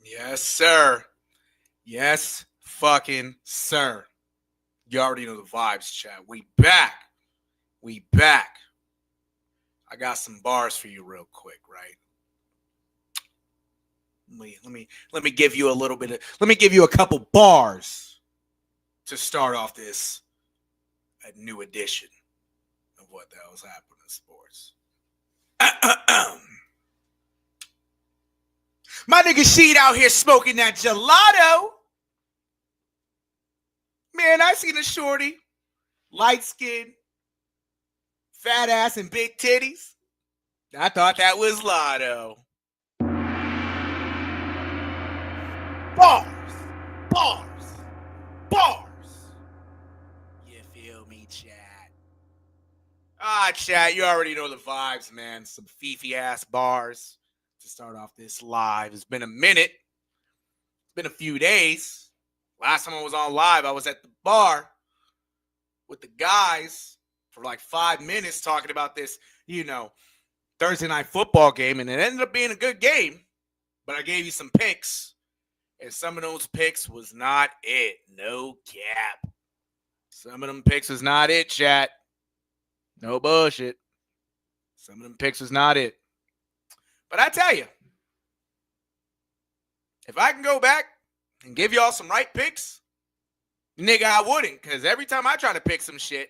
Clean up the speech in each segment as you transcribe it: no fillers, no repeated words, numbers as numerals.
Yes, sir. Yes, fucking sir. You already know the vibes, chat. We back. We back. I got some bars for you real quick, right? Let me give you a little bit of let me give you a couple bars to start off this a new edition of what the hell's happening in sports. My nigga Sheed out here smoking that gelato. Man, I seen a shorty, light skin, fat ass, and big titties. I thought that was Lotto. Bars, bars, bars. You feel me, chat? Chat, you already know the vibes, man. Some fifi ass bars to start off this live. It's been a minute. It's been a few days. Last time I was on live, I was at the bar with the guys for like 5 minutes talking about this, Thursday night football game, and it ended up being a good game. But I gave you some picks, and some of those picks was not it. No cap. Some of them picks was not it, chat. No bullshit. Some of them picks was not it. But I tell you, if I can go back and give y'all some right picks, nigga, I wouldn't. Because every time I try to pick some shit,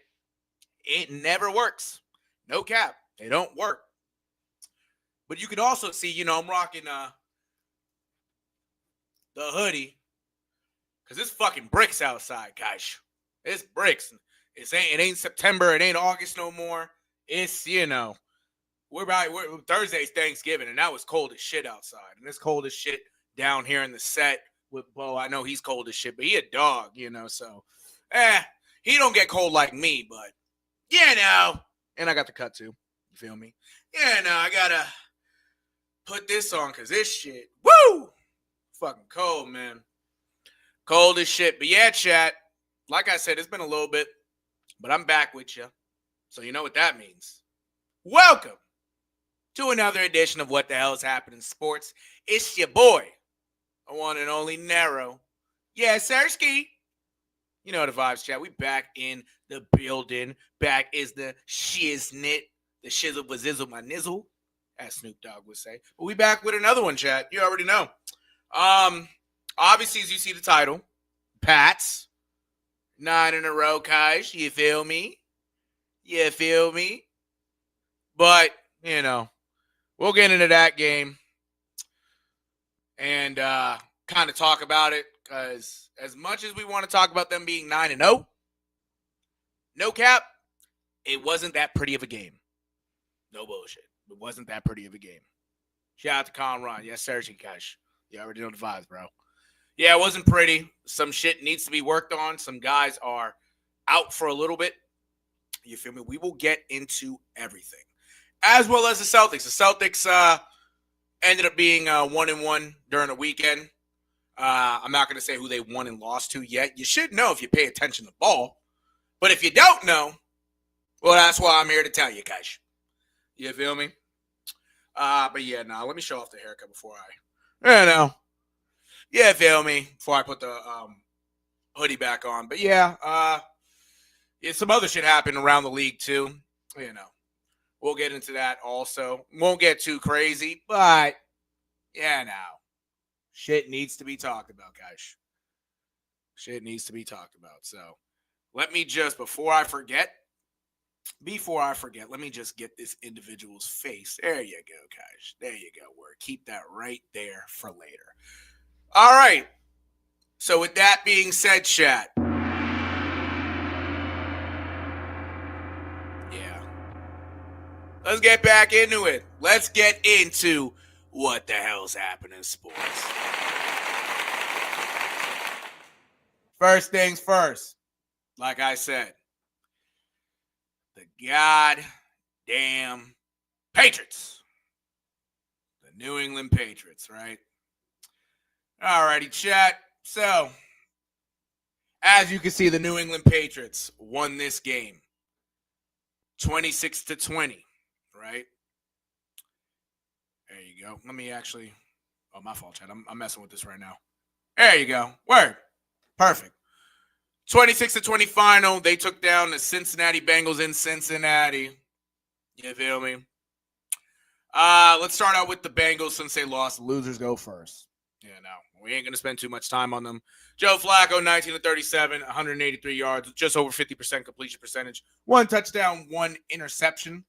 it never works. No cap. They don't work. But you can also see, I'm rocking the hoodie. Because it's fucking bricks outside, guys. It's bricks. It ain't September. It ain't August no more. It's, Thursday's Thanksgiving, and now it's cold as shit outside. And it's cold as shit down here in the set with Bo. I know he's cold as shit, but he a dog, so he don't get cold like me, but and I got the cut too. You feel me? I gotta put this on because this shit, woo, fucking cold, man. Cold as shit. But yeah, chat, like I said, it's been a little bit, but I'm back with you. So you know what that means. Welcome to another edition of What the Hell's Happening in Sports. It's your boy, the one and only NERO. Yeah, Sersky. You know the vibes, chat. We back in the building. Back is the shiznit. The shizzle bazizzle my nizzle, as Snoop Dogg would say. But we back with another one, chat. You already know. Obviously, as you see the title, Pats. 9 in a row, guys. You feel me? You feel me? But, we'll get into that game and kind of talk about it, because as much as we want to talk about them being 9-0, no cap, it wasn't that pretty of a game. No bullshit. It wasn't that pretty of a game. Shout out to Conron. Yes, sir, guys. You already know the vibes, bro. Yeah, it wasn't pretty. Some shit needs to be worked on. Some guys are out for a little bit. You feel me? We will get into everything. As well as the Celtics. The Celtics ended up being 1-1 during the weekend. I'm not going to say who they won and lost to yet. You should know if you pay attention to the ball. But if you don't know, well, that's why I'm here to tell you guys. You feel me? But yeah, let me show off the haircut before Yeah, feel me? Before I put the hoodie back on. But yeah, some other shit happened around the league too. We'll get into that also. Won't get too crazy, but shit needs to be talked about, guys. Shit needs to be talked about. So let me just, before I forget, let me just get this individual's face. There you go, guys. There you go. Keep that right there for later. All right. So with that being said, chat. Yeah. Let's get back into it. Let's get into what the hell's happening in sports. First things first. Like I said, the goddamn Patriots. The New England Patriots, right? Alrighty, chat. So, as you can see, the New England Patriots won this game 26-20, right? There you go. Let me actually Oh, my fault, Chad. I'm messing with this right now. There you go. Word. Perfect. 26-20 final. They took down the Cincinnati Bengals in Cincinnati. You feel me? Let's start out with the Bengals since they lost. Losers go first. Yeah, no. We ain't going to spend too much time on them. Joe Flacco, 19-37, 183 yards, just over 50% completion percentage. 1 touchdown, 1 interception.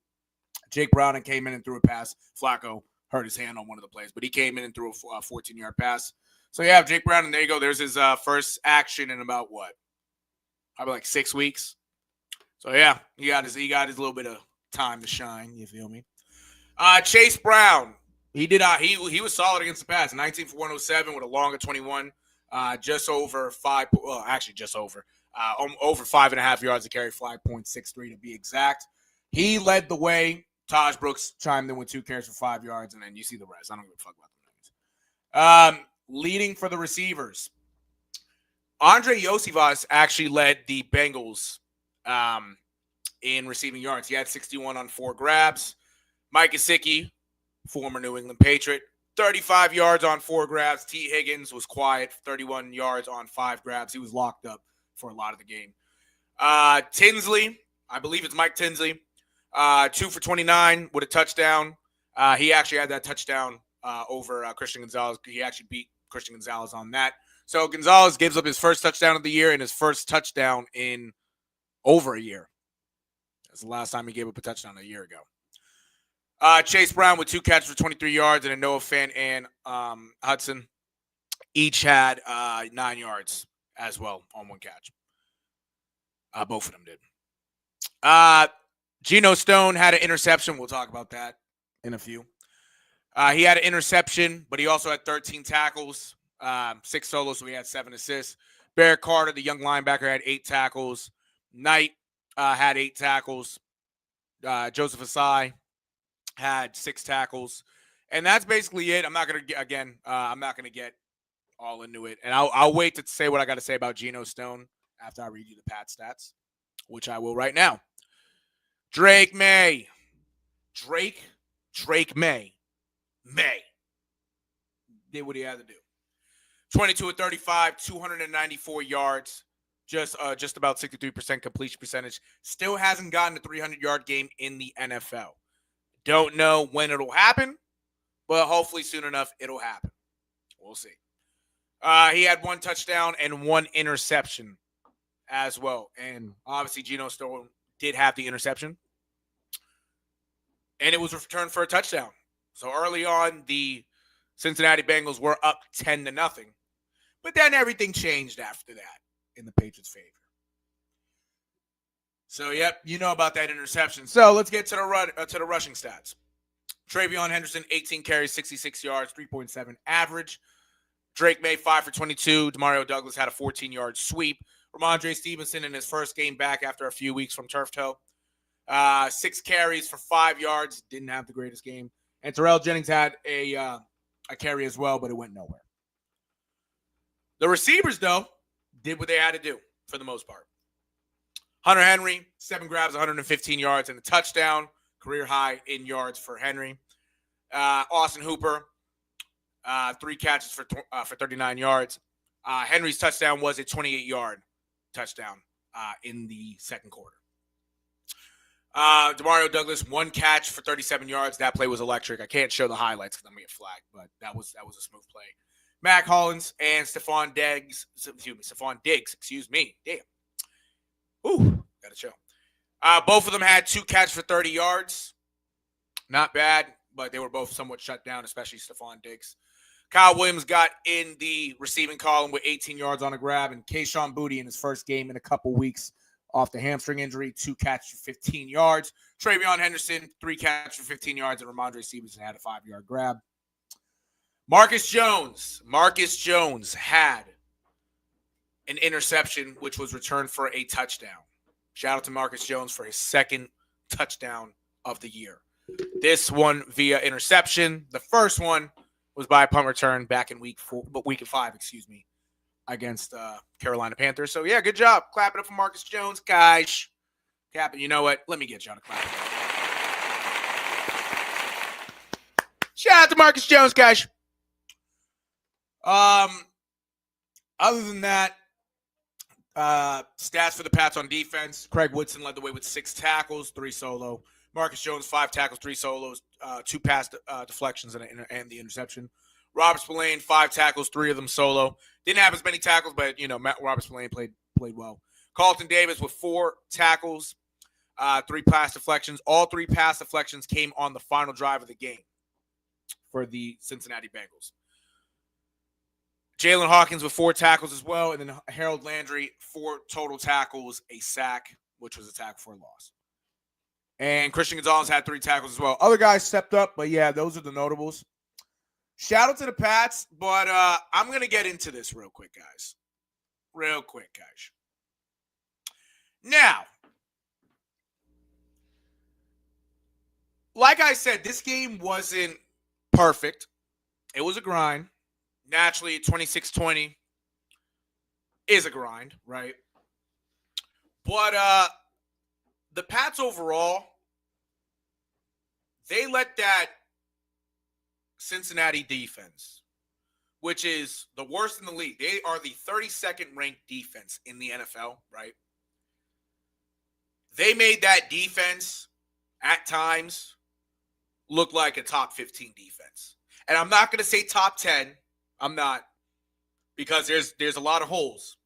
Jake Brown came in and threw a pass. Flacco hurt his hand on one of the plays, but he came in and threw a 14-yard pass. So, yeah, Jake Brown, and there you go. There's his first action in about, what? Probably like 6 weeks. So, yeah, he got his little bit of time to shine. You feel me? Chase Brown, he was solid against the pass. 19 for 107 with a long of 21. Just over 5. Well, actually, just over. Over 5.5 yards to carry, 5.63 to be exact. He led the way. Taj Brooks chimed in with 2 carries for 5 yards, and then you see the rest. I don't give a fuck about the names. Leading for the receivers, Andre Wthhs actually led the Bengals in receiving yards. He had 61 on 4 grabs. Mike Gesicki, former New England Patriot, 35 yards on 4 grabs. T. Higgins was quiet, 31 yards on 5 grabs. He was locked up for a lot of the game. Tinsley, I believe it's Mike Tinsley, 2 for 29 with a touchdown. He actually had that touchdown over Christian Gonzalez. He actually beat Christian Gonzalez on that. So Gonzalez gives up his first touchdown of the year and his first touchdown in over a year. That's the last time he gave up a touchdown a year ago. Chase Brown with 2 catches for 23 yards, and then Noah Fant and Hudson each had 9 yards as well on 1 catch. Both of them did. Geno Stone had an interception. We'll talk about that in a few. He had an interception, but he also had 13 tackles, 6 solos, so he had 7 assists. Barrett Carter, the young linebacker, had 8 tackles. Knight had 8 tackles. Joseph Asai had 6 tackles. And that's basically it. I'm not going to get all into it. And I'll wait to say what I got to say about Geno Stone after I read you the Pat stats, which I will right now. Drake May did what he had to do. 22-35, 294 yards, just about 63% completion percentage. Still hasn't gotten a 300-yard game in the NFL. Don't know when it'll happen, but hopefully soon enough it'll happen. We'll see. He had 1 touchdown and 1 interception as well. And obviously Geno Stone did have the interception. And it was returned for a touchdown. So early on, the Cincinnati Bengals were up 10-0. But then everything changed after that in the Patriots' favor. So, yep, you know about that interception. So let's get to the rushing stats. Travion Henderson, 18 carries, 66 yards, 3.7 average. Drake May, 5 for 22. Demario Douglas had a 14-yard sweep. Ramondre Stevenson in his first game back after a few weeks from turf toe. 6 carries for 5 yards. Didn't have the greatest game. And Terrell Jennings had a carry as well, but it went nowhere. The receivers, though, did what they had to do for the most part. Hunter Henry, 7 grabs, 115 yards, and a touchdown. Career high in yards for Henry. Austin Hooper, 3 catches for 39 yards. Henry's touchdown was a 28-yard touchdown in the second quarter. Demario Douglas, 1 catch for 37 yards. That play was electric. I can't show the highlights because I'm going to get flagged, but that was a smooth play. Mac Hollins and Stephon Diggs. Damn. Ooh, got to show. Both of them had 2 catches for 30 yards. Not bad, but they were both somewhat shut down, especially Stephon Diggs. Kyle Williams got in the receiving column with 18 yards on a grab, and Kayshon Boutte in his first game in a couple weeks off the hamstring injury, 2 catches for 15 yards. Travion Henderson, 3 catches for 15 yards, and Ramondre Stevenson had a 5-yard grab. Marcus Jones had an interception, which was returned for a touchdown. Shout out to Marcus Jones for his second touchdown of the year. This one via interception. The first one was by a punt return back in week 5, against Carolina Panthers. So, yeah, good job. Clap it up for Marcus Jones, guys. Captain, you know what? Let me get y'all to clap. Shout out to Marcus Jones, guys. Other than that, stats for the Pats on defense. Craig Woodson led the way with 6 tackles, 3 solo. Marcus Jones, 5 tackles, 3 solos, 2 pass deflections, and the interception. Robert Spillane, 5 tackles, 3 of them solo. Didn't have as many tackles, but, Robert Spillane played well. Carlton Davis with 4 tackles, 3 pass deflections. All 3 pass deflections came on the final drive of the game for the Cincinnati Bengals. Jalen Hawkins with 4 tackles as well, and then Harold Landry, 4 total tackles, a sack, which was a tackle for a loss. And Christian Gonzalez had 3 tackles as well. Other guys stepped up, but yeah, those are the notables. Shout out to the Pats, but I'm going to get into this real quick, guys. Now, like I said, this game wasn't perfect. It was a grind. Naturally, 26-20 is a grind, right? But the Pats overall, they let that Cincinnati defense, which is the worst in the league. They are the 32nd ranked defense in the NFL, right? They made that defense at times look like a top 15 defense. And I'm not going to say top 10. I'm not, because there's a lot of holes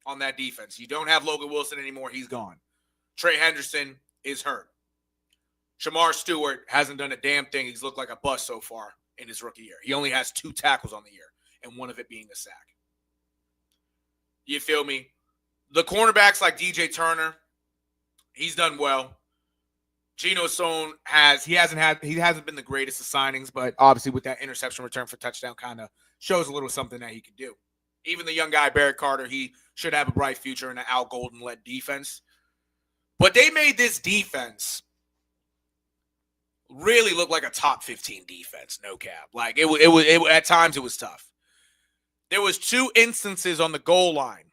on that defense. You don't have Logan Wilson anymore. He's gone. Trey Henderson is hurt. Shamar Stewart hasn't done a damn thing. He's looked like a bust so far in his rookie year. He only has 2 tackles on the year, and one of it being a sack. You feel me? The cornerbacks like DJ Turner, he's done well. Geno Stone hasn't been the greatest of signings, but obviously with that interception return for touchdown kind of shows a little something that he could do. Even the young guy, Barrett Carter, he should have a bright future in an Al Golden-led defense. But they made this defense really look like a top 15 defense, no cap. Like, it at times it was tough. There was 2 instances on the goal line.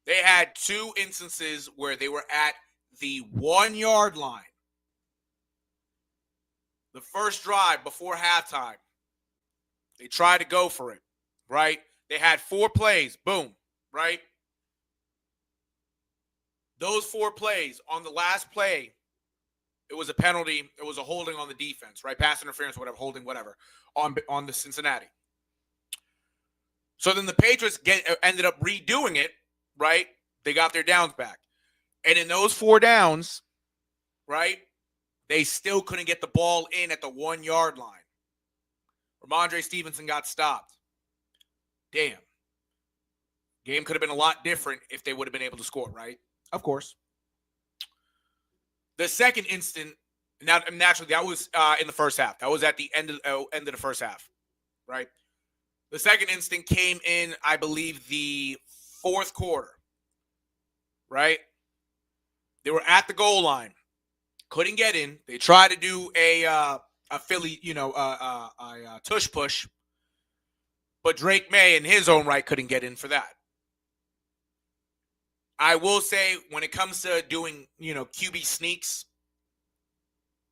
They had 2 instances where they were at the 1-yard line. The first drive before halftime, they tried to go for it, right? They had 4 plays, boom, right? Those 4 plays, on the last play, it was a penalty. It was a holding on the defense, right? Pass interference, whatever, holding, whatever, on the Cincinnati. So then the Patriots ended up redoing it, right? They got their downs back. And in those 4 downs, right, they still couldn't get the ball in at the 1-yard line. Ramondre Stevenson got stopped. Damn. Game could have been a lot different if they would have been able to score, right? Of course. The second instant, now naturally, that was in the first half. That was at the end of the first half, right? The second instant came in, I believe, the 4th quarter, right? They were at the goal line, couldn't get in. They tried to do a Philly, a tush push, but Drake May in his own right couldn't get in for that. I will say, when it comes to doing, QB sneaks,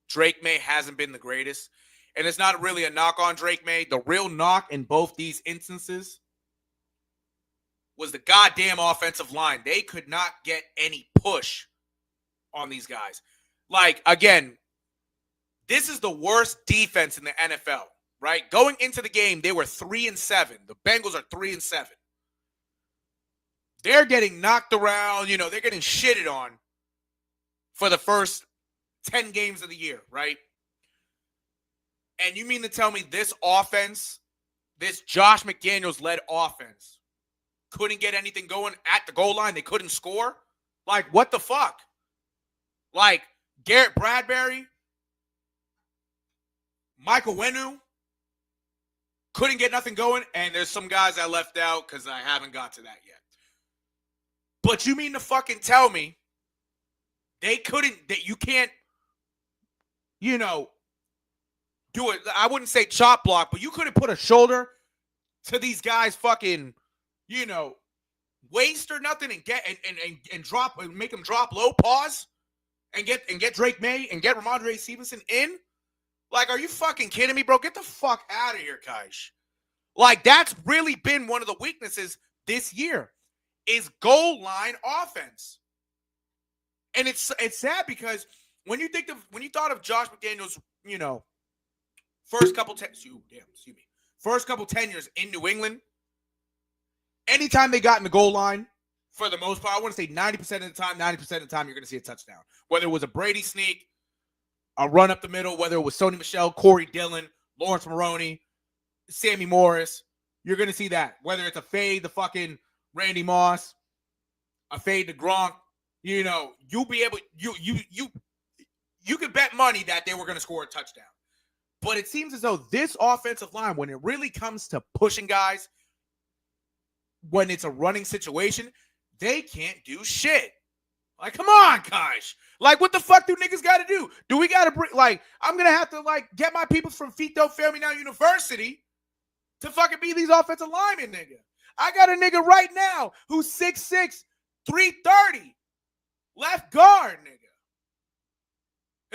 Drake May hasn't been the greatest. And it's not really a knock on Drake May. The real knock in both these instances was the goddamn offensive line. They could not get any push on these guys. Like, again, this is the worst defense in the NFL, right? Going into the game, they were 3-7. The Bengals are 3-7. They're getting knocked around, they're getting shitted on for the first 10 games of the year, right? And you mean to tell me this offense, this Josh McDaniels-led offense, couldn't get anything going at the goal line? They couldn't score? Like, what the fuck? Like, Garrett Bradbury, Michael Wenu, couldn't get nothing going, and there's some guys I left out because I haven't got to that yet. But you mean to fucking tell me that you can't, do it? I wouldn't say chop block, but you couldn't put a shoulder to these guys fucking, waist or nothing and get and drop and make them drop low, pause, and get Drake May and get Ramondre Stevenson in? Like, are you fucking kidding me, bro? Get the fuck out of here, Kaish. Like, that's really been one of the weaknesses this year is goal line offense. And it's sad because when you thought of Josh McDaniels, first couple tenures in New England, anytime they got in the goal line, for the most part, I want to say 90% of the time, you're going to see a touchdown. Whether it was a Brady sneak, a run up the middle, whether it was Sony Michel, Corey Dillon, Lawrence Maroney, Sammy Morris, you're going to see that. Whether it's a fade to fucking Randy Moss, a fade to Gronk, you'll be able, you could bet money that they were going to score a touchdown. But it seems as though this offensive line, when it really comes to pushing guys, when it's a running situation, they can't do shit. Like, come on, guys. Like, what the fuck do niggas got to do? Do we got to bring, I'm going to have to, get my people from Feet Don't Fail Me Now University to fucking be these offensive linemen, nigga. I got a nigga right now who's 6'6", 330, left guard, nigga.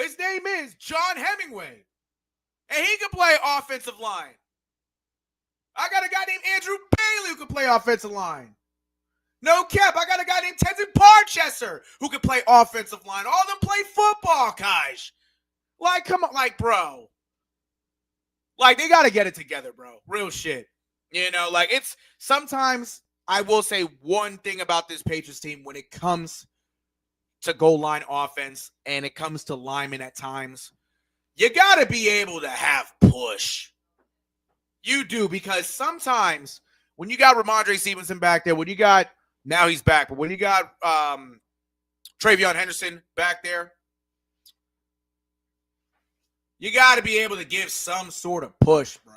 His name is John Hemingway. And he can play offensive line. I got a guy named Andrew Bailey who can play offensive line. No cap, I got a guy named Tenzin Parchester who can play offensive line. All of them play football, guys. Come on, bro. They got to get it together, bro. Real shit. It's sometimes I will say one thing about this Patriots team when it comes to goal line offense and it comes to linemen at times, you got to be able to have push. You do, because sometimes when you got Ramondre Stevenson back there, now he's back, but when you got Travion Henderson back there, you got to be able to give some sort of push, bro,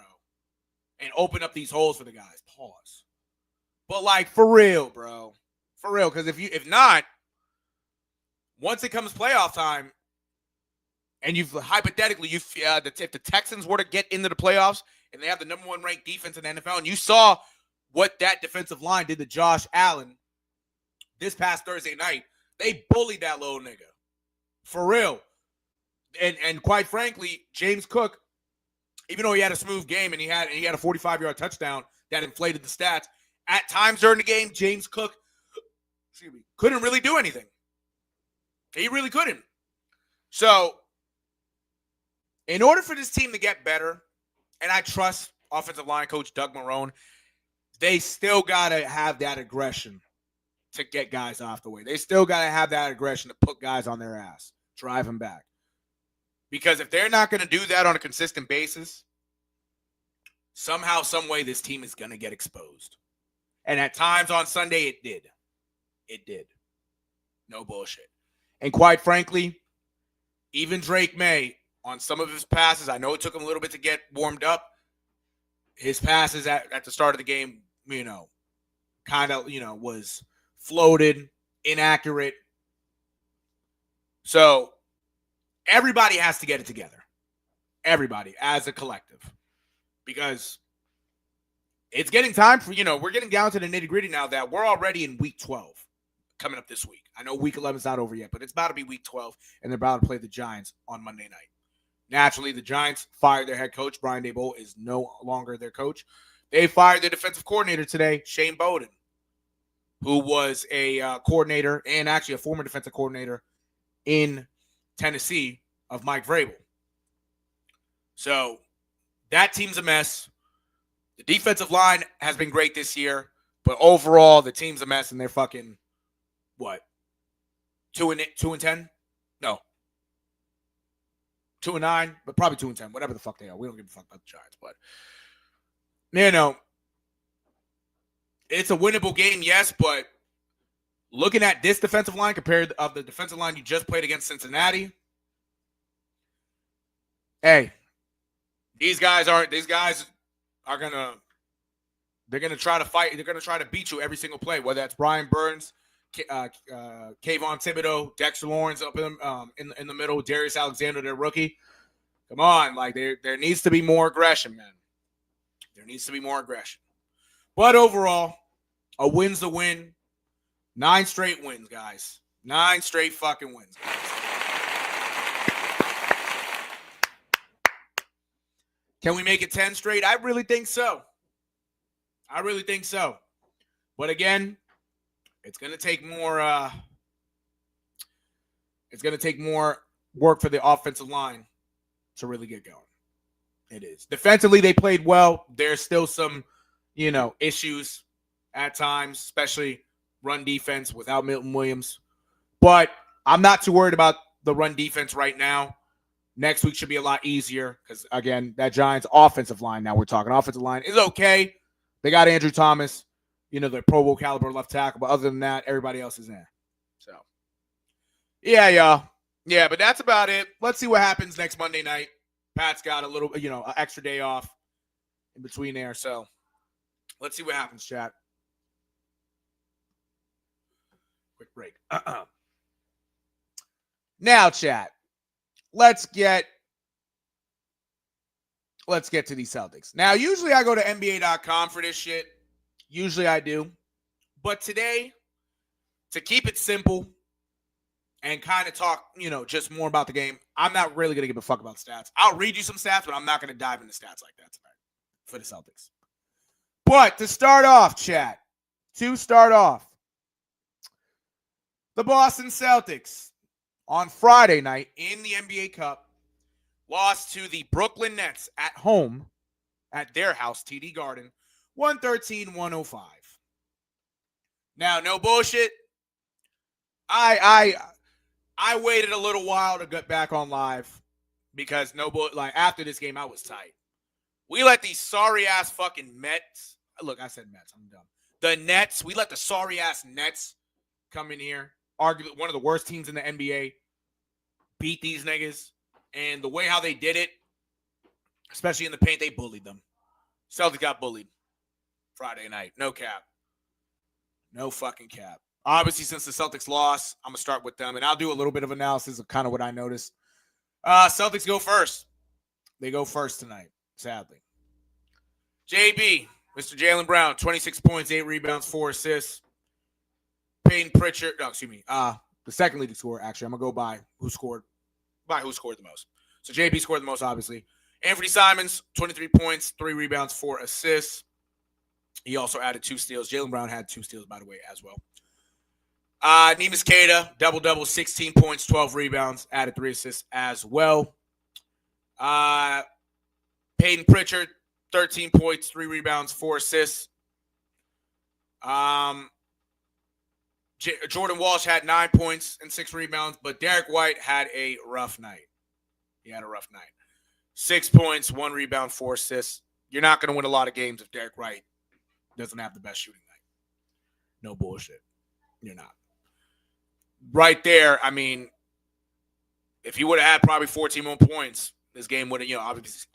and open up these holes for the guys. Pause. But, for real, bro. For real, because if not, once it comes playoff time, and if the Texans were to get into the playoffs and they have the number one ranked defense in the NFL, and you saw what that defensive line did to Josh Allen this past Thursday night, they bullied that little nigga. For real. And quite frankly, James Cook, even though he had a smooth game and he had a 45-yard touchdown that inflated the stats, at times during the game, James Cook, couldn't really do anything. He really couldn't. So, in order for this team to get better, and I trust offensive line coach Doug Marrone, they still got to have that aggression to get guys off the way. They still got to have that aggression to put guys on their ass, drive them back. Because if they're not going to do that on a consistent basis, somehow, some way, this team is going to get exposed. And at times on Sunday, it did. It did. No bullshit. And quite frankly, even Drake May, on some of his passes, I know it took him a little bit to get warmed up. His passes at the start of the game, was floated, inaccurate. So everybody has to get it together. Everybody as a collective. Because it's getting time for, we're getting down to the nitty-gritty now that we're already in week 12 coming up this week. I know week 11 is not over yet, but it's about to be week 12, and they're about to play the Giants on Monday night. Naturally, the Giants fired their head coach. Brian Daboll is no longer their coach. They fired their defensive coordinator today, Shane Bowden, who was a coordinator and actually a former defensive coordinator in Tennessee of Mike Vrabel. So that team's a mess. The defensive line has been great this year, but overall the team's a mess, and they're fucking what? 2-10? No. 2-9, but probably 2-10, whatever the fuck they are. We don't give a fuck about the Giants, but it's a winnable game, yes, but looking at this defensive line compared to the defensive line you just played against Cincinnati, hey, these guys are gonna try to fight. They're gonna try to beat you every single play, whether that's Brian Burns, Kayvon Thibodeau, Dexter Lawrence up in the middle, Darius Alexander, their rookie. Come on, there needs to be more aggression, man. There needs to be more aggression. But overall, a win's a win. 9 straight wins, guys. 9 straight fucking wins, guys. Can we make it 10 straight? I really think so. I really think so. But again, it's going to take more. It's going to take more work for the offensive line to really get going. It is. Defensively, they played well. There's still some, issues at times, especially run defense without Milton Williams. But I'm not too worried about the run defense right now. Next week should be a lot easier because, again, that Giants offensive line, now we're talking offensive line, is okay. They got Andrew Thomas, the Pro Bowl caliber left tackle. But other than that, everybody else is in. So, yeah, y'all. Yeah, but that's about it. Let's see what happens next Monday night. Pat's got a little, an extra day off in between there. So let's see what happens, chat. Quick break. Now, chat, let's get to these Celtics. Now, usually I go to NBA.com for this shit. Usually I do. But today, to keep it simple and kind of talk, just more about the game, I'm not really going to give a fuck about stats. I'll read you some stats, but I'm not going to dive into stats like that tonight for the Celtics. But to start off, chat, the Boston Celtics on Friday night in the NBA Cup lost to the Brooklyn Nets at home at their house, TD Garden, 113-105. Now, no bullshit. I waited a little while to get back on live because after this game, I was tight. We let these sorry-ass fucking Mets. Look, I said Mets. I'm dumb. The Nets. We let the sorry-ass Nets come in here, arguably one of the worst teams in the NBA, beat these niggas. And the way how they did it, especially in the paint, they bullied them. Celtics got bullied Friday night. No cap. No fucking cap. Obviously, since the Celtics lost, I'm going to start with them. And I'll do a little bit of analysis of kind of what I noticed. Celtics go first. They go first tonight, sadly. JB, Mr. Jaylen Brown, 26 points, 8 rebounds, 4 assists. Peyton Pritchard, the second leading scorer, actually. I'm going to go by who scored the most. So JB scored the most, obviously. Anthony Simons, 23 points, 3 rebounds, 4 assists. He also added 2 steals. Jaylen Brown had 2 steals, by the way, as well. Neemias Queta, double-double, 16 points, 12 rebounds, added 3 assists as well. Peyton Pritchard, 13 points, 3 rebounds, 4 assists. Jordan Walsh had 9 points and 6 rebounds, but Derek White had a rough night. 6 points, 1 rebound, 4 assists. You're not going to win a lot of games if Derek White doesn't have the best shooting night. No bullshit. You're not. Right there, I mean, if he would have had probably 14 more points, this game would have,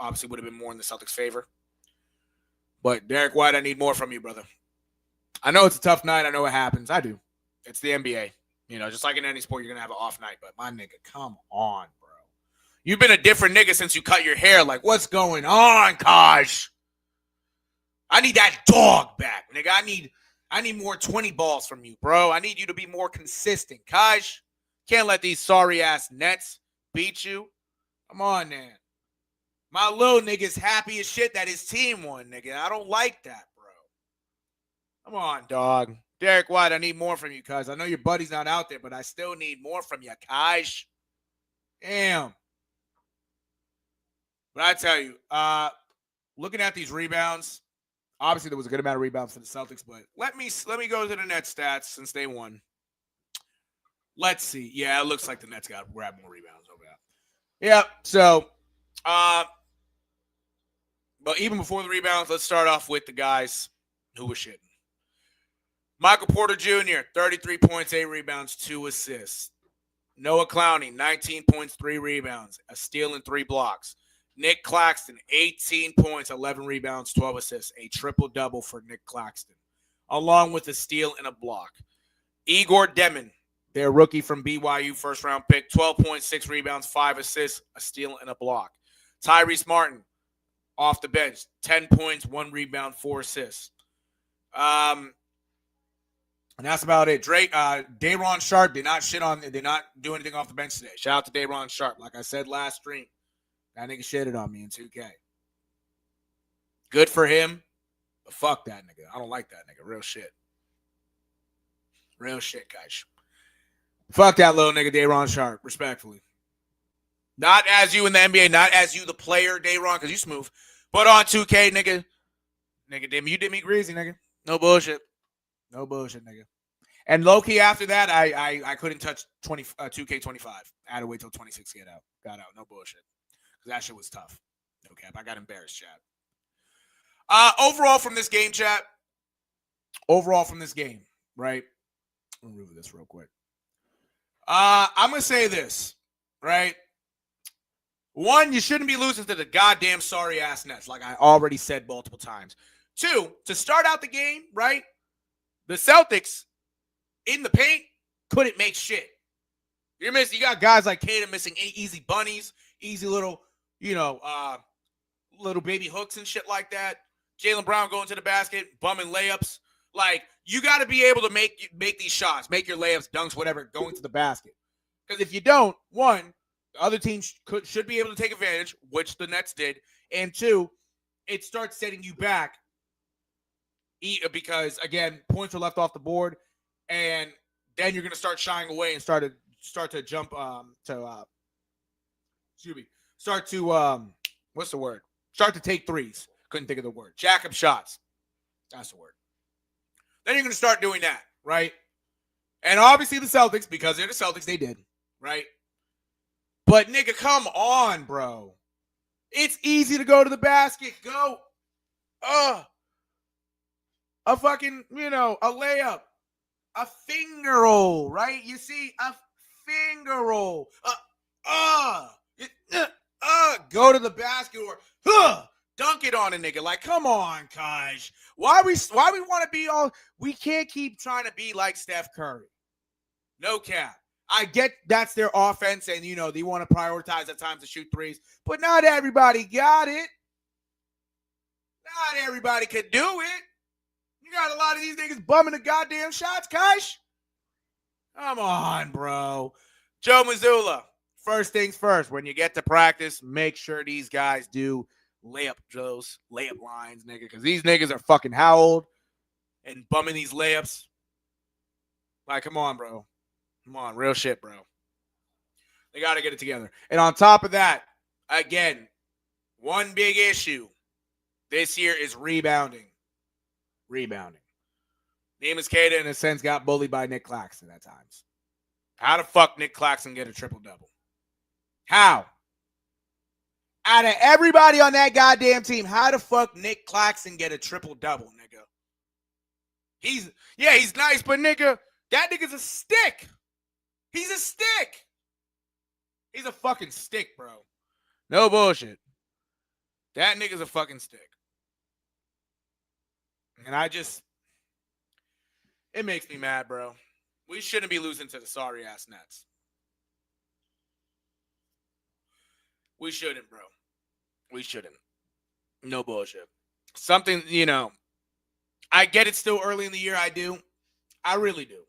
obviously would have been more in the Celtics' favor. But Derek White, I need more from you, brother. I know it's a tough night. I know it happens. I do. It's the NBA. Just like in any sport, you're going to have an off night. But my nigga, come on, bro. You've been a different nigga since you cut your hair. Like, what's going on, Kaj? I need that dog back, nigga. I need more 20 balls from you, bro. I need you to be more consistent. Kaj, can't let these sorry-ass Nets beat you. Come on, man. My little nigga's happy as shit that his team won, nigga. I don't like that, bro. Come on, dog. Derek White, I need more from you, Kaj. I know your buddy's not out there, but I still need more from you, Kaj. Damn. But I tell you, looking at these rebounds, obviously there was a good amount of rebounds for the Celtics, but let me go to the Nets stats since they won. Let's see. Yeah, it looks like the Nets got to grab more rebounds over that. Yeah, so, but even before the rebounds, let's start off with the guys who were shitting. Michael Porter Jr., 33 points, 8 rebounds, 2 assists. Noah Clowney, 19 points, 3 rebounds, a steal and 3 blocks. Nick Claxton, 18 points, 11 rebounds, 12 assists. A triple-double for Nick Claxton, along with a steal and a block. Igor Demon, their rookie from BYU, first-round pick, 12 points, 6 rebounds, 5 assists, a steal and a block. Tyrese Martin, off the bench, 10 points, 1 rebound, 4 assists. And that's about it. Day'Ron Sharp did not do anything off the bench today. Shout out to Day'Ron Sharp. Like I said last stream, that nigga shitted on me in 2K. Good for him, Fuck that nigga. I don't like that nigga. Real shit. Real shit, guys. Fuck that little nigga, Day'Ron Sharpe. Respectfully. Not as you in the NBA, not as you the player, Day'Ron, because you smooth. But on 2K, nigga. Nigga, you did me greasy, nigga. No bullshit. No bullshit, nigga. And low-key after that, I couldn't touch 2K25. I had to wait till 26 to got out. No bullshit. Because that shit was tough. No cap. I got embarrassed, chat. Overall from this game, chat. Overall from this game, right? Let me review this real quick. I'm going to say this, right? One, you shouldn't be losing to the goddamn sorry-ass Nets, like I already said multiple times. Two, to start out the game, right? The Celtics, in the paint, couldn't make shit. You got guys like Kata missing easy bunnies, easy little, little baby hooks and shit like that. Jaylen Brown going to the basket, bumming layups. Like, you got to be able to make these shots, make your layups, dunks, whatever, going to the basket. Because if you don't, one, the other team should be able to take advantage, which the Nets did. And two, it starts setting you back because, again, points are left off the board. And then you're going to start shying away and start to jump what's the word? Start to take threes. Couldn't think of the word. Jack up shots. That's the word. Then you're going to start doing that, right? And obviously the Celtics, because they're the Celtics, they did, right? But, nigga, come on, bro. It's easy to go to the basket. Go. A fucking, a layup. A finger roll, right? You see, a finger roll. Go to the basket or dunk it on a nigga. Like, come on, Kaj. Why we want to be all? We can't keep trying to be like Steph Curry. No cap. I get that's their offense, and they want to prioritize at times to shoot threes, but not everybody got it. Not everybody could do it. You got a lot of these niggas bumming the goddamn shots, Kaj. Come on, bro. Joe Mazzulla, first things first. When you get to practice, make sure these guys do layup lines, nigga, because these niggas are fucking how old and bumming these layups. Like, come on, bro. Come on, real shit, bro. They got to get it together. And on top of that, again, one big issue this year is rebounding. Neemias Queta, in a sense, got bullied by Nick Claxton at times. How the fuck Nick Claxton get a triple-double? How? Out of everybody on that goddamn team, how the fuck Nick Claxton get a triple-double, nigga? He's nice, but nigga, that nigga's a stick. He's a stick. He's a fucking stick, bro. No bullshit. That nigga's a fucking stick. And it makes me mad, bro. We shouldn't be losing to the sorry-ass Nets. We shouldn't, bro. We shouldn't. No bullshit. Something, I get it still early in the year. I do. I really do.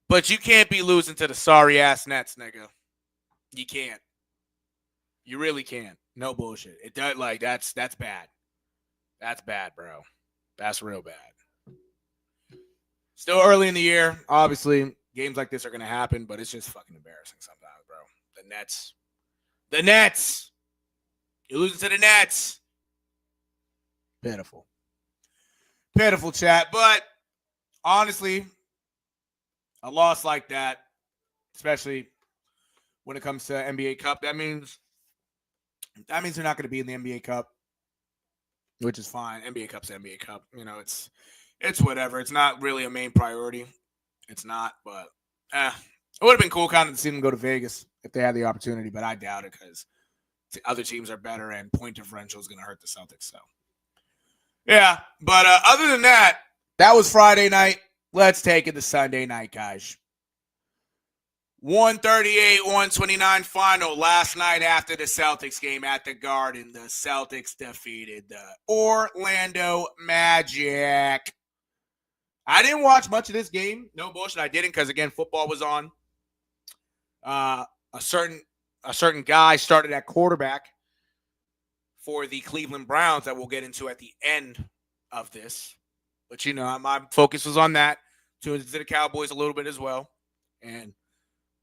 But you can't be losing to the sorry-ass Nets, nigga. You can't. You really can't. No bullshit. It does, that's bad. That's bad, bro. That's real bad. Still early in the year. Obviously, games like this are going to happen, but it's just fucking embarrassing sometimes, bro. The Nets. You're losing to the Nets. Pitiful. Pitiful, chat. But honestly, a loss like that, especially when it comes to NBA Cup, that means they're not going to be in the NBA Cup, which is fine. NBA Cup's NBA Cup. It's whatever. It's not really a main priority. It's not, but it would have been cool kind of to see them go to Vegas if they had the opportunity, but I doubt it because other teams are better and point differential is going to hurt the Celtics. So, yeah. But other than that, that was Friday night. Let's take it to Sunday night, guys. 138-129 final last night after the Celtics game at the Garden. The Celtics defeated the Orlando Magic. I didn't watch much of this game. No bullshit, I didn't because, again, football was on. A certain guy started at quarterback for the Cleveland Browns that we'll get into at the end of this. But, my focus was on that. To the Cowboys a little bit as well. And,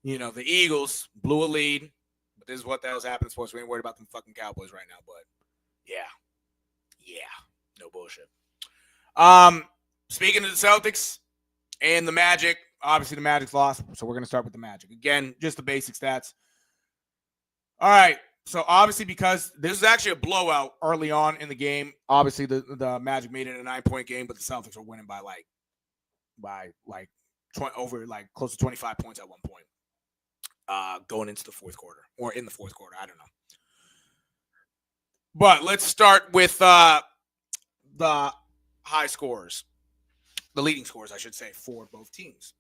the Eagles blew a lead. But this is what the hell's happening in sports. We ain't worried about them fucking Cowboys right now. But, yeah. No bullshit. Speaking of the Celtics and the Magic, obviously the Magic's lost. So we're going to start with the Magic. Again, just the basic stats. All right. So obviously, because this is actually a blowout early on in the game, obviously the Magic made it a 9-point game, but the Celtics were winning by close to 25 points at one point, going into the fourth quarter or in the fourth quarter. I don't know. But let's start with the high scores, the leading scores, I should say, for both teams.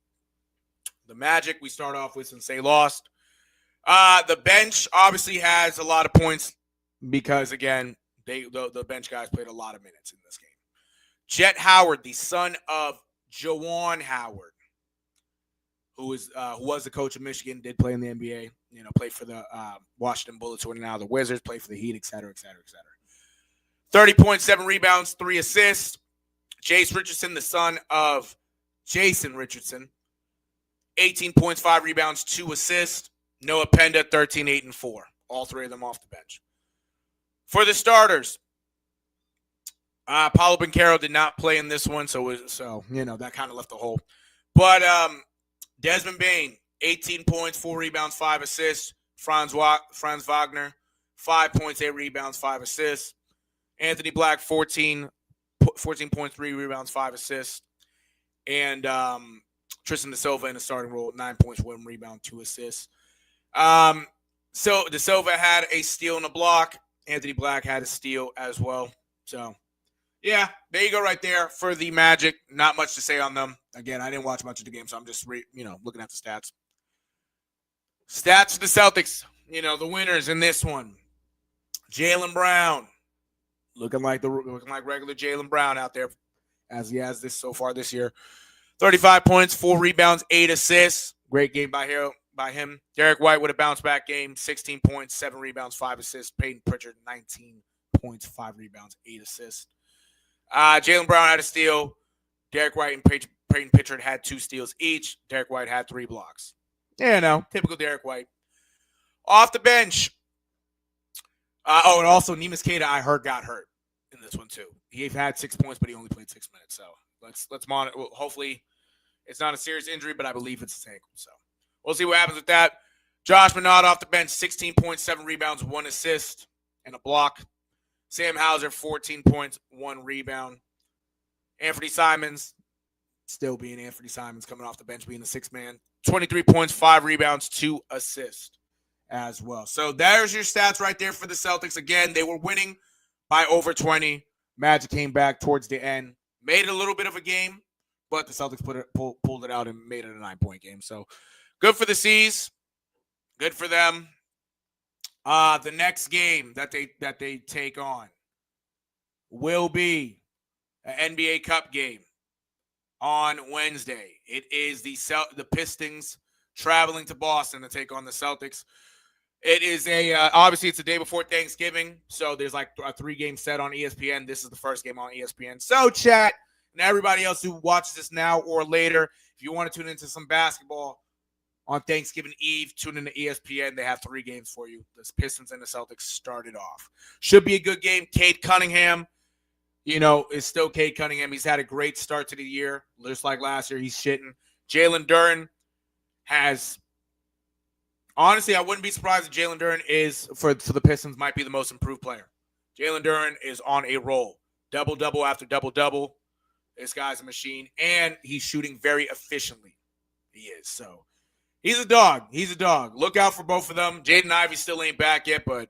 The Magic, we start off with since they lost. The bench obviously has a lot of points because, again, the bench guys played a lot of minutes in this game. Jet Howard, the son of Juwan Howard, who was the coach of Michigan, did play in the NBA, played for the Washington Bullets, who are now the Wizards, played for the Heat, et cetera, et cetera, et cetera. 30 points, 7 rebounds, 3 assists. Jace Richardson, the son of Jason Richardson, 18 points, 5 rebounds, 2 assists. Noah Penda, 13, 8, and 4. All 3 of them off the bench. For the starters, Paulo Banchero did not play in this one, so that kind of left a hole. But Desmond Bane, 18 points, 4 rebounds, 5 assists. Franz Wagner, 5 points, 8 rebounds, 5 assists. Anthony Black, 14 points, 3 rebounds, 5 assists. And Tristan Da Silva in the starting role, 9 points, 1 rebound, 2 assists. So Da Silva had a steal and a block. Anthony Black had a steal as well. So, yeah, there you go right there for the Magic. Not much to say on them. Again, I didn't watch much of the game, so I'm just looking at the stats. Stats for the Celtics. The winners in this one. Jaylen Brown, looking like regular Jaylen Brown out there, as he has this so far this year. 35 points, 4 rebounds, 8 assists. Great game by him. Derek White with a bounce-back game, 16 points, 7 rebounds, 5 assists. Peyton Pritchard, 19 points, 5 rebounds, 8 assists. Jaylen Brown had a steal. Derek White and Peyton Pritchard had 2 steals each. Derek White had 3 blocks. Typical Derek White. Off the bench. And also Neemias Queta, I heard, got hurt in this one too. He had 6 points, but he only played 6 minutes. So let's monitor. Well, hopefully, it's not a serious injury, but I believe it's his ankle. So we'll see what happens with that. Josh Minot off the bench, 16 points, 7 rebounds, 1 assist, and a block. Sam Hauser, 14 points, 1 rebound. Anthony Simons, still being Anthony Simons, coming off the bench, being the 6th man. 23 points, 5 rebounds, 2 assists as well. So there's your stats right there for the Celtics. Again, they were winning by over 20. Magic came back towards the end, made it a little bit of a game, but the Celtics pulled it out and made it a 9-point game. So good for the C's. Good for them. The next game that they take on will be an NBA Cup game on Wednesday. It is the Pistons traveling to Boston to take on the Celtics. It is obviously it's the day before Thanksgiving, so there's like a 3-game set on ESPN. This is the first game on ESPN. So chat and everybody else who watches this now or later, if you want to tune into some basketball on Thanksgiving Eve, tune into ESPN. They have 3 games for you. The Pistons and the Celtics started off. Should be a good game. Cade Cunningham, is still Cade Cunningham. He's had a great start to the year. Just like last year, he's shitting. Jalen Duren has – honestly, I wouldn't be surprised if Jalen Duren is, for the Pistons, might be the most improved player. Jalen Duren is on a roll. Double-double after double-double. This guy's a machine, and he's shooting very efficiently. He is, so – he's a dog. He's a dog. Look out for both of them. Jaden Ivey still ain't back yet, but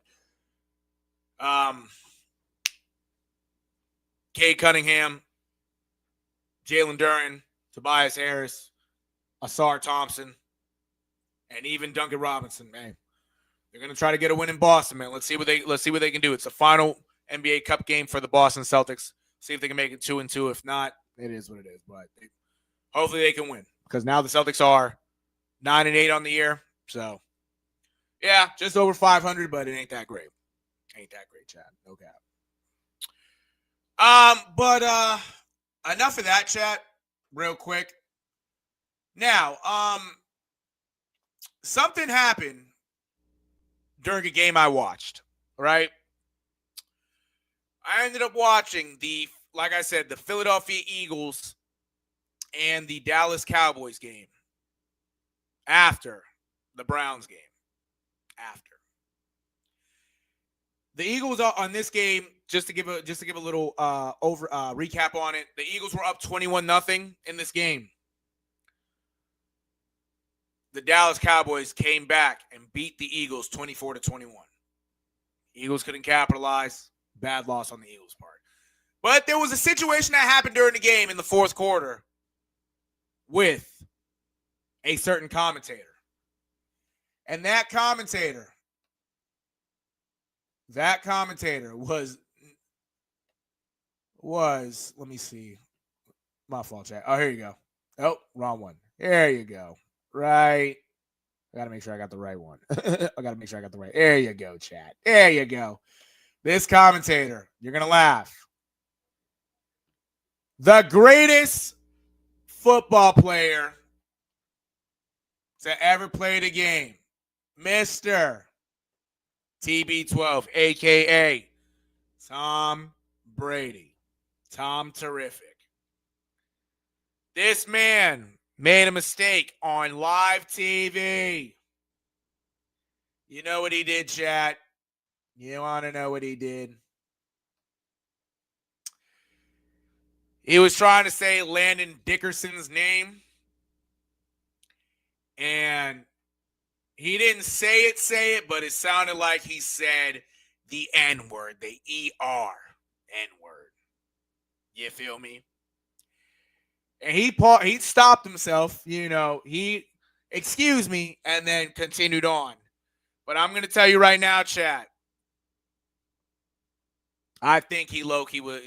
Cade Cunningham, Jalen Duren, Tobias Harris, Asar Thompson, and even Duncan Robinson, man. They're going to try to get a win in Boston, man. Let's see what they can do. It's the final NBA Cup game for the Boston Celtics. See if they can make it 2-2. If not, it is what it is. But hopefully they can win, because now the Celtics are 9-8 on the year. So, yeah, just over 500, but it ain't that great. Ain't that great, chat. No cap. But enough of that, chat. Real quick. Now, something happened during a game I watched, right? I ended up watching like I said, the Philadelphia Eagles and the Dallas Cowboys game after the Browns game. After the Eagles on this game, just to give a little recap on it, the Eagles were up 21-0 in this game. The Dallas Cowboys came back and beat the Eagles 24-21. Eagles couldn't capitalize. Bad loss on the Eagles' part. But there was a situation that happened during the game in the fourth quarter with a certain commentator. And that commentator was, let me see. My fault, chat. Oh, here you go. Oh, wrong one. There you go. Right. I got to make sure I got the right one. There you go, chat. There you go. This commentator, you're going to laugh. The greatest football player to ever play the game, Mr. TB12, a.k.a. Tom Brady. Tom Terrific. This man made a mistake on live TV. You know what he did, chat? You want to know what he did? He was trying to say Landon Dickerson's name. And he didn't say it, but it sounded like he said the N-word, the E-R N-word. You feel me? And he stopped himself, he excuse me, and then continued on. But I'm going to tell you right now, chat, I think he low-key was,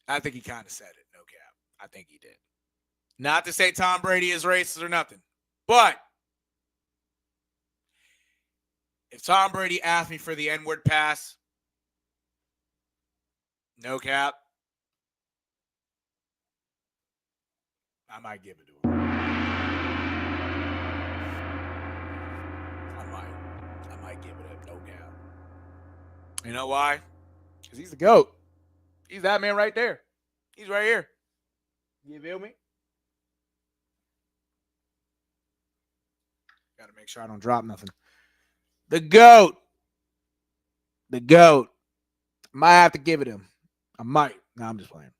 I think he kind of said it, no cap. I think he did. Not to say Tom Brady is racist or nothing, but if Tom Brady asked me for the N-word pass, no cap, I might give it to him. I might give it a no cap. You know why? Because he's the GOAT. He's that man right there. He's right here. You feel me? Got to make sure I don't drop nothing. The GOAT. The GOAT. Might have to give it him. I might. No, I'm just playing.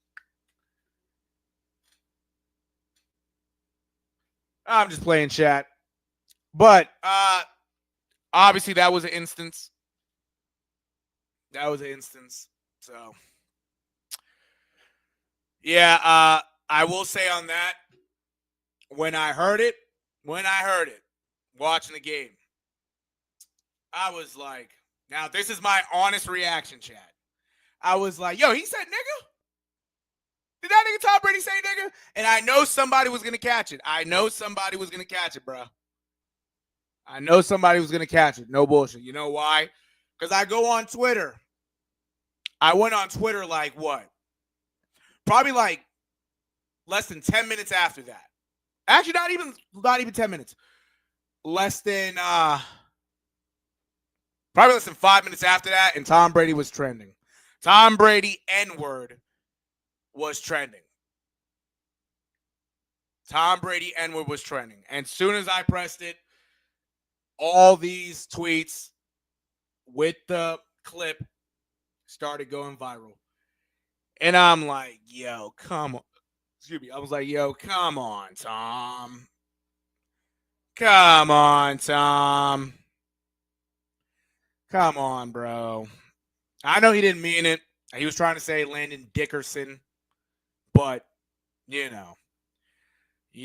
I'm just playing, chat. But obviously that was an instance. So yeah, I will say on that, when I heard it, watching the game, I was like, now this is my honest reaction, chat. I was like, yo, he said nigga? Did that nigga Tom Brady say nigga? And I know somebody was going to catch it. bro. I know somebody was going to catch it. No bullshit. You know why? Because I go on Twitter. I went on Twitter like what? Probably like less than 10 minutes after that. Actually, not even 10 minutes. Probably less than 5 minutes after that, and Tom Brady was trending. Tom Brady N-word was trending. Tom Brady N-word was trending. And as soon as I pressed it, all these tweets with the clip started going viral. And I'm like, yo, come on. Excuse me. I was like, yo, come on, Tom. Come on, Tom. Come on, bro. I know he didn't mean it. He was trying to say Landon Dickerson. But, you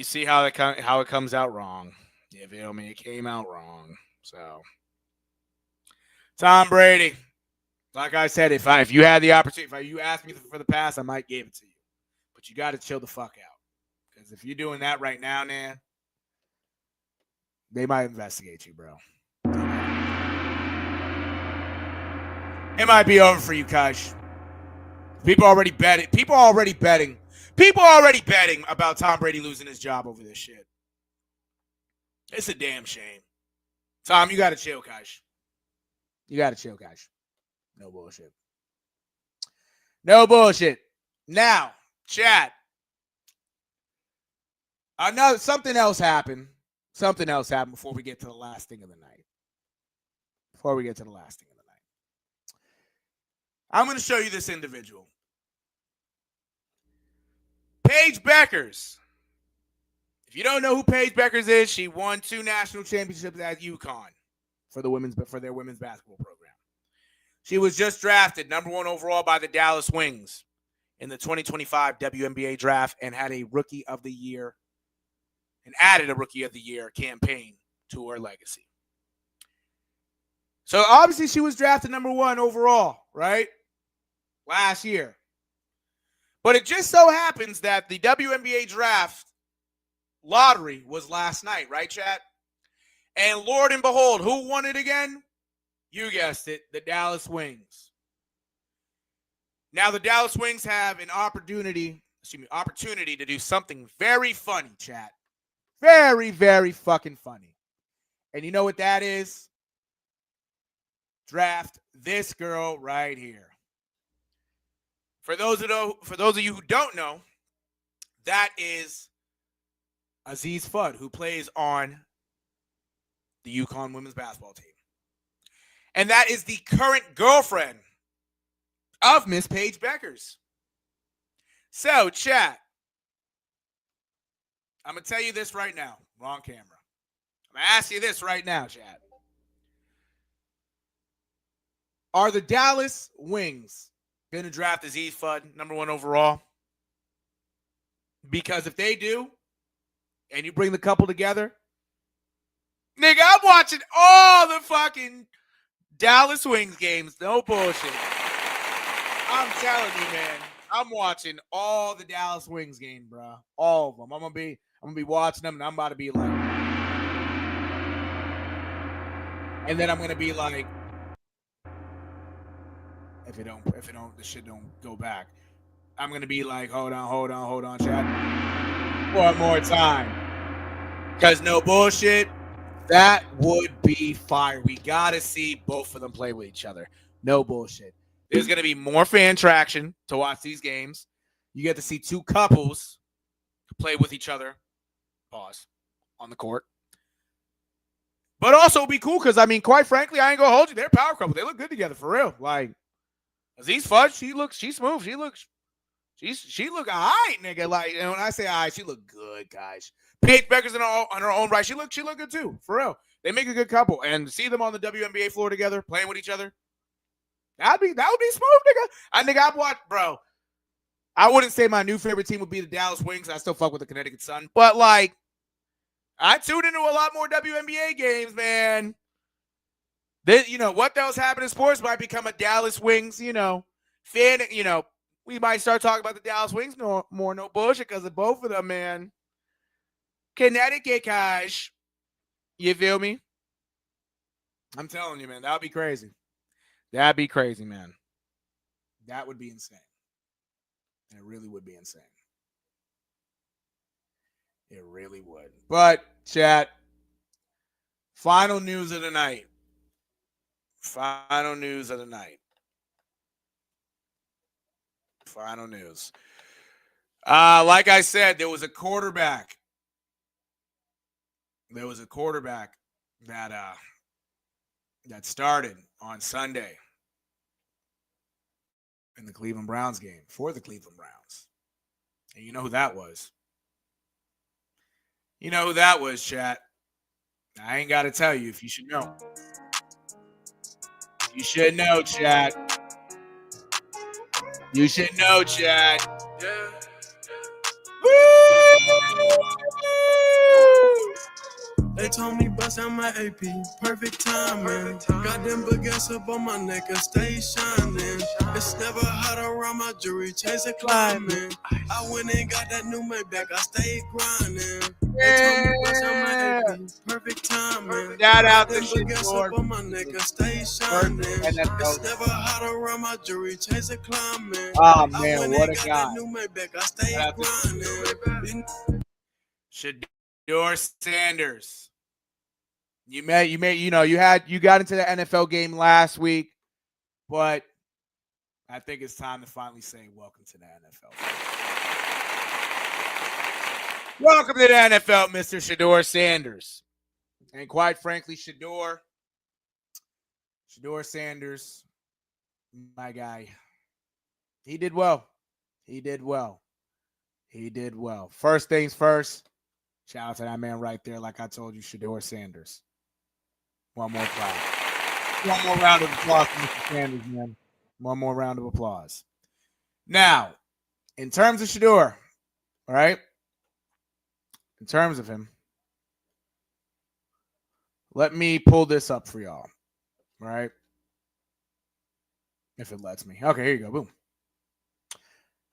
see how it comes out wrong. You feel me? It came out wrong. So, Tom Brady, like I said, if you had the opportunity, if you asked me for the pass, I might give it to you. But you got to chill the fuck out. Because if you're doing that right now, man, they might investigate you, bro. It might be over for you, Kush. People already betting. People are already betting about Tom Brady losing his job over this shit. It's a damn shame. Tom, you got to chill, Kush. You got to chill, Kush. No bullshit. No bullshit. Now, chat. Something else happened. Something else happened before we get to the last thing of the night. I'm going to show you this individual. Paige Beckers. If you don't know who Paige Beckers is, she won 2 national championships at UConn for their women's basketball program. She was just drafted number 1 overall by the Dallas Wings in the 2025 WNBA draft and had a Rookie of the Year and added a Rookie of the Year campaign to her legacy. So obviously she was drafted number 1 overall, right? Last year. But it just so happens that the WNBA draft lottery was last night, right, chat? And Lord and behold, who won it again? You guessed it, the Dallas Wings. Now the Dallas Wings have an opportunity to do something very funny, chat. Very, very fucking funny. And you know what that is? Draft this girl right here. For those of you who don't know, that is Wthhs, who plays on the UConn women's basketball team. And that is the current girlfriend of Miss Paige Beckers. So, chat, I'm going to tell you this right now. Wrong camera. I'm going to ask you this right now, chat. Are the Dallas Wings going to draft Wthhs number 1 overall? Because if they do, and you bring the couple together, nigga, I'm watching all the fucking Dallas Wings games. No bullshit. I'm telling you, man. I'm watching all the Dallas Wings games, bro. All of them. I'm gonna be watching them, and I'm about to be like, and then I'm gonna be like, if the shit don't go back, I'm gonna be like, hold on, chat. One more time. Because no bullshit, that would be fire. We got to see both of them play with each other. No bullshit. There's going to be more fan traction to watch these games. You get to see 2 couples play with each other. Pause. On the court. But also it'll be cool because, I mean, quite frankly, I ain't going to hold you. They're a power couple. They look good together, for real. Like, Wthhs, she's smooth. She look all right, nigga. Like, and when I say all right, she look good, guys. Paige Beckers on her own right. She look good too, for real. They make a good couple, and see them on the WNBA floor together, playing with each other. That would be smooth, nigga. I've watched, bro. I wouldn't say my new favorite team would be the Dallas Wings. I still fuck with the Connecticut Sun, but like, I tuned into a lot more WNBA games, man. Then what else happened in sports might become a Dallas Wings, fan. We might start talking about the Dallas Wings more, no bullshit, because of both of them, man. Connecticut, guys. You feel me? I'm telling you, man, that would be crazy. That'd be crazy, man. That would be insane. It really would be insane. It really would. But, chat, final news of the night. Final news. Like I said, there was a quarterback. That started on Sunday in the Cleveland Browns game for the Cleveland Browns. And you know who that was? Chat. I ain't got to tell you if you should know. You should know, chat. Yeah. Woo! They told me bust out my AP, perfect timing. Got them baguettes up on my neck and stay shining. It's never hot around my jewelry, chasing climbing. I went and got that new Maybach, I stayed grinding. They told me bust out my AP, perfect timing. Shout out Got to them baguettes Shador. up on my neck and stay shining. NFL. It's never hot around my jewelry, chasing climbing. Oh I man, went what and a got guy! that new Maybach, I stayed Shout out grinding. Shador Sanders. You got into the NFL game last week, but I think it's time to finally say welcome to the NFL. Welcome to the NFL, Mr. Shador Sanders. And quite frankly, Shador Sanders, my guy, he did well. First things first, shout out to that man right there, like I told you, Shador Sanders. One more clap. One more round of applause for Mr. Sanders, man. One more round of applause. Now, in terms of Shador, all right? In terms of him, let me pull this up for y'all, all right? If it lets me. Okay, here you go. Boom.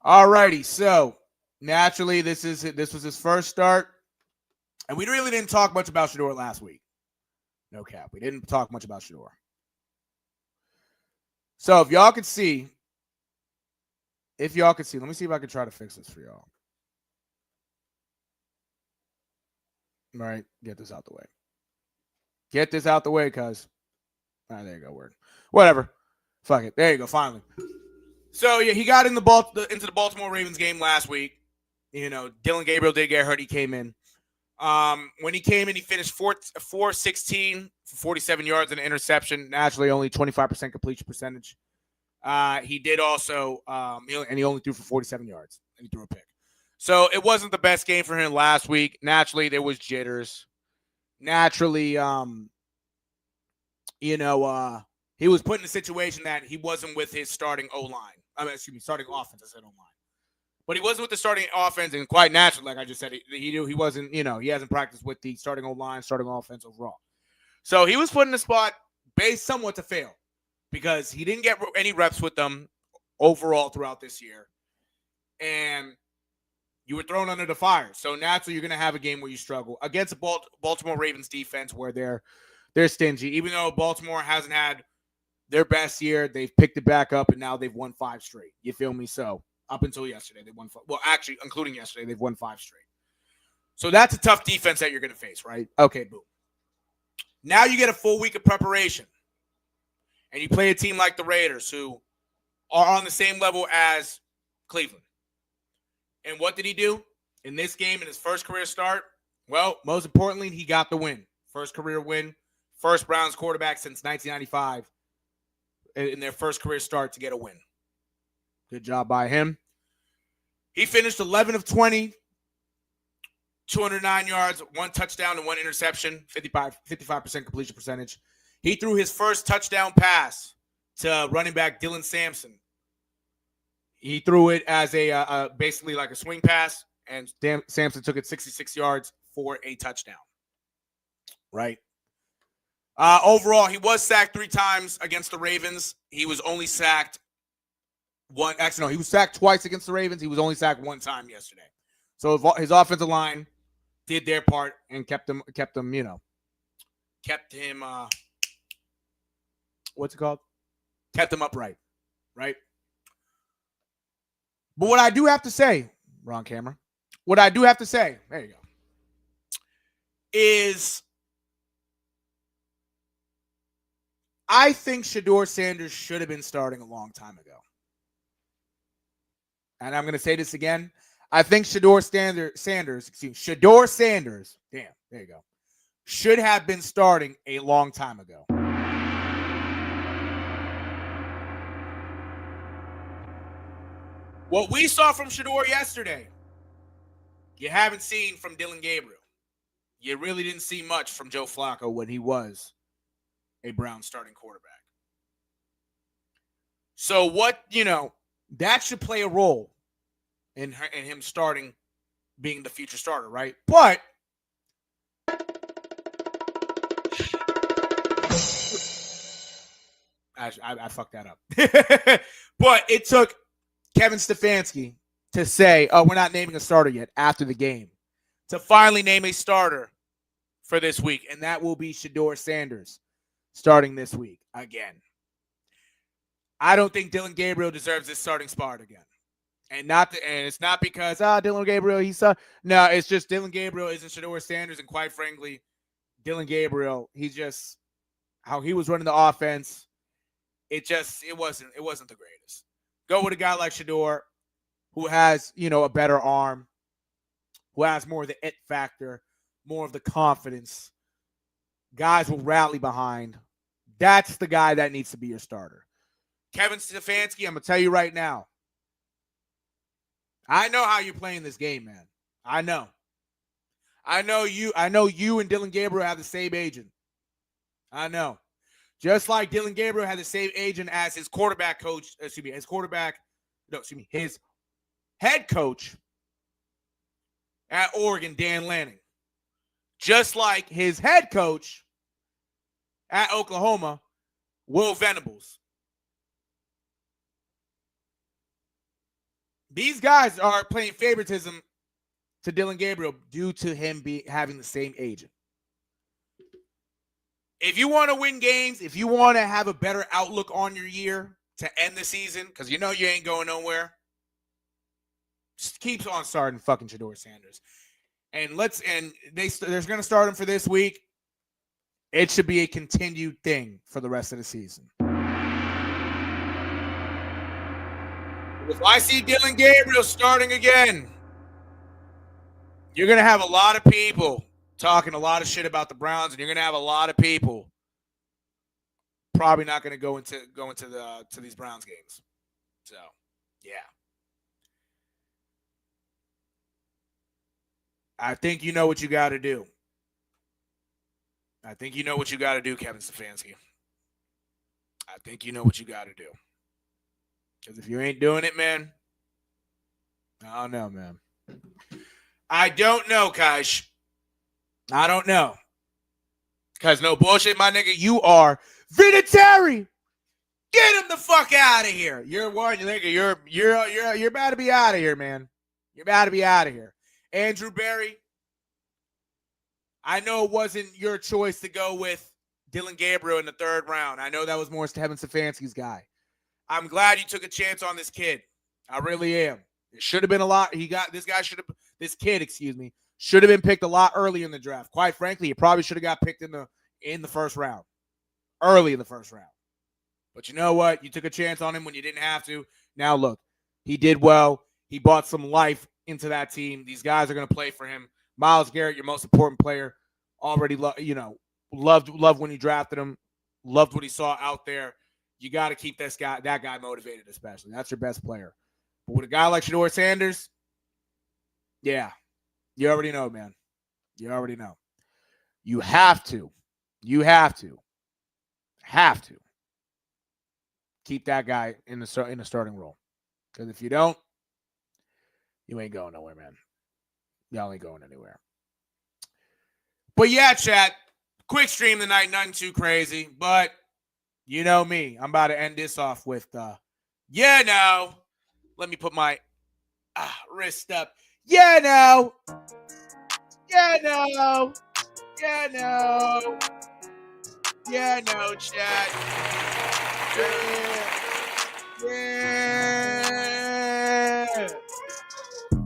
All righty. So, naturally, this was his first start. And we really didn't talk much about Shador last week. No cap. We didn't talk much about Shador. So if y'all could see, let me see if I can try to fix this for y'all. All right, get this out the way. Cuz. All right, there you go, word. Whatever. Fuck it. There you go, finally. So, yeah, he got into the Baltimore Ravens game last week. You know, Dylan Gabriel did get hurt. He came in. When he came in, he finished 416 for 47 yards and an interception. Naturally, only 25% completion percentage. He did also, he only threw for 47 yards, and he threw a pick. So it wasn't the best game for him last week. Naturally, there was jitters. Naturally, he was put in a situation that he wasn't with his starting O-line. Starting offense. I said O-line. But he wasn't with the starting offense, and quite naturally, like I just said, he knew he wasn't, he hasn't practiced with the starting O-line, starting offense overall. So he was put in a spot based somewhat to fail because he didn't get any reps with them overall throughout this year. And you were thrown under the fire. So naturally, you're going to have a game where you struggle against a Baltimore Ravens defense where they're stingy. Even though Baltimore hasn't had their best year, they've picked it back up, and now they've won 5 straight. You feel me? So up until yesterday, they won 5. Well, actually, including yesterday, they've won 5 straight. So that's a tough defense that you're going to face, right? Okay, boom. Now you get a full week of preparation, and you play a team like the Raiders, who are on the same level as Cleveland. And what did he do in this game in his first career start? Well, most importantly, he got the win. First career win. First Browns quarterback since 1995 in their first career start to get a win. Good job by him. He finished 11 of 20, 209 yards, 1 touchdown and 1 interception, 55% completion percentage. He threw his first touchdown pass to running back Dylan Sampson. He threw it as a basically like a swing pass, and Sampson took it 66 yards for a touchdown. Right? Overall, he was sacked 3 times against the Ravens. He was only sacked one. Actually, no, he was sacked twice against the Ravens. He was only sacked 1 time yesterday. So his offensive line did their part and kept him, what's it called? Kept him upright, right? But what I do have to say, wrong camera. What I do have to say, there you go, is I think Shador Sanders should have been starting a long time ago. And I'm going to say this again. I think Shador Sanders, damn, there you go, should have been starting a long time ago. What we saw from Shador yesterday, you haven't seen from Dylan Gabriel. You really didn't see much from Joe Flacco when he was a Browns starting quarterback. So that should play a role in him starting, being the future starter, right? But I fucked that up. But it took Kevin Stefanski to say, oh, we're not naming a starter yet after the game, to finally name a starter for this week, and that will be Shedeur Sanders starting this week again. I don't think Dillon Gabriel deserves this starting spot again. And it's not because Dillon Gabriel, no, it's just Dillon Gabriel isn't Shedeur Sanders, and quite frankly, Dillon Gabriel, he's just how he was running the offense. It wasn't the greatest. Go with a guy like Shedeur, who has, a better arm, who has more of the it factor, more of the confidence. Guys will rally behind. That's the guy that needs to be your starter. Kevin Stefanski, I'm going to tell you right now, I know how you're playing this game, man. I know you and Dillon Gabriel have the same agent. I know. Just like Dillon Gabriel had the same agent as his quarterback coach, his head coach at Oregon, Dan Lanning. Just like his head coach at Oklahoma, Will Venables. These guys are playing favoritism to Dillon Gabriel due to him having the same agent. If you want to win games, if you want to have a better outlook on your year to end the season, because you ain't going nowhere, just keeps on starting fucking Shedeur Sanders. And they're going to start him for this week. It should be a continued thing for the rest of the season. If I see Dillon Gabriel starting again, you're going to have a lot of people talking a lot of shit about the Browns, and you're going to have a lot of people probably not going to go into these Browns games. So, yeah. I think you know what you got to do. I think you know what you got to do, Kevin Stefanski. I think you know what you got to do. Because if you ain't doing it, man, I don't know, man. I don't know, Kaish. I don't know. Because no bullshit, my nigga, you are Vinatieri. Get him the fuck out of here. You're one, nigga. You're about to be out of here, man. You're about to be out of here. Andrew Berry, I know it wasn't your choice to go with Dillon Gabriel in the third round. I know that was more Kevin Stefanski's guy. I'm glad you took a chance on this kid. I really am. It should have been a lot. This kid, should have been picked a lot earlier in the draft. Quite frankly, he probably should have got picked in the first round. Early in the first round. But you know what? You took a chance on him when you didn't have to. Now look, he did well. He brought some life into that team. These guys are going to play for him. Myles Garrett, your most important player, already loved when you drafted him. Loved what he saw out there. You got to keep that guy motivated, especially. That's your best player. But with a guy like Shedeur Sanders, yeah, you already know, man. You already know. You have to keep that guy in the starting role. Because if you don't, you ain't going nowhere, man. Y'all ain't going anywhere. But yeah, chat. Quick stream tonight, nothing too crazy. But you know me. I'm about to end this off with, let me put my wrist up. Chat. Yeah.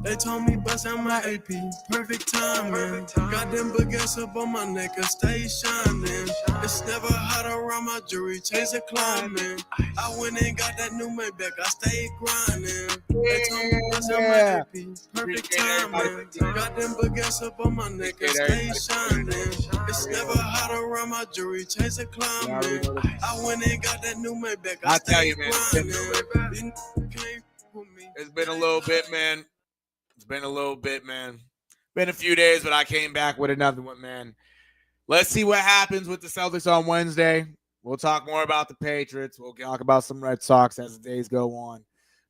They told me bust out my AP, perfect timing. Got them baguettes up on my neck, I stay shining. It's never hot around my jewelry, chains are climbing. I went and got that new Maybach, I stayed grinding. They told me bust out my AP, perfect timing. Got them baguettes up on my neck, I stay shining. It's never hot around my jewelry, chains are climbing. I went and got that new Maybach, I stayed grinding. It's been a little bit, man. Been a few days, but I came back with another one, man. Let's see what happens with the Celtics on Wednesday. We'll talk more about the Patriots. We'll talk about some Red Sox as the days go on.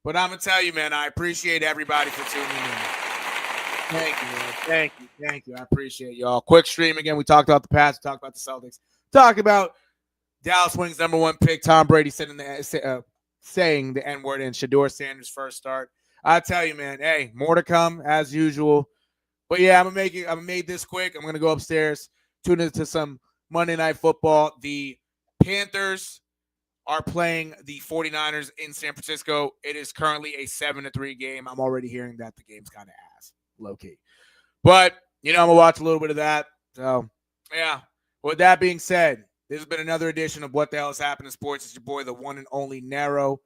But I'm going to tell you, man, I appreciate everybody for tuning in. Thank you, man. Thank you. I appreciate y'all. Quick stream again. We talked about the Pats. We talked about the Celtics. Talked about Dallas Wings #1 pick Tom Brady saying the N-word in Shedeur Sanders' first start. I tell you, man, hey, more to come as usual. But yeah, I'm gonna make this quick. I'm gonna go upstairs, tune into some Monday Night Football. The Panthers are playing the 49ers in San Francisco. It is currently a 7-3 game. I'm already hearing that the game's kind of ass, low key. But I'm gonna watch a little bit of that. So yeah. With that being said, this has been another edition of What the Hell Is Happening in Sports. It's your boy, the one and only NERO.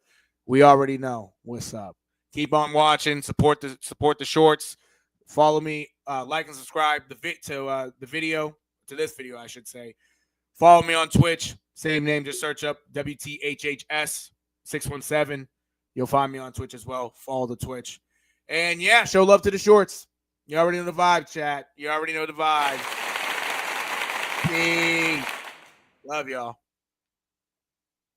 We already know what's up. Keep on watching. Support the shorts. Follow me. Like and subscribe to this video, I should say. Follow me on Twitch. Same name. Just search up WTHHS 617. You'll find me on Twitch as well. Follow the Twitch. And yeah, show love to the shorts. You already know the vibe, chat. You already know the vibe. Peace. Love y'all.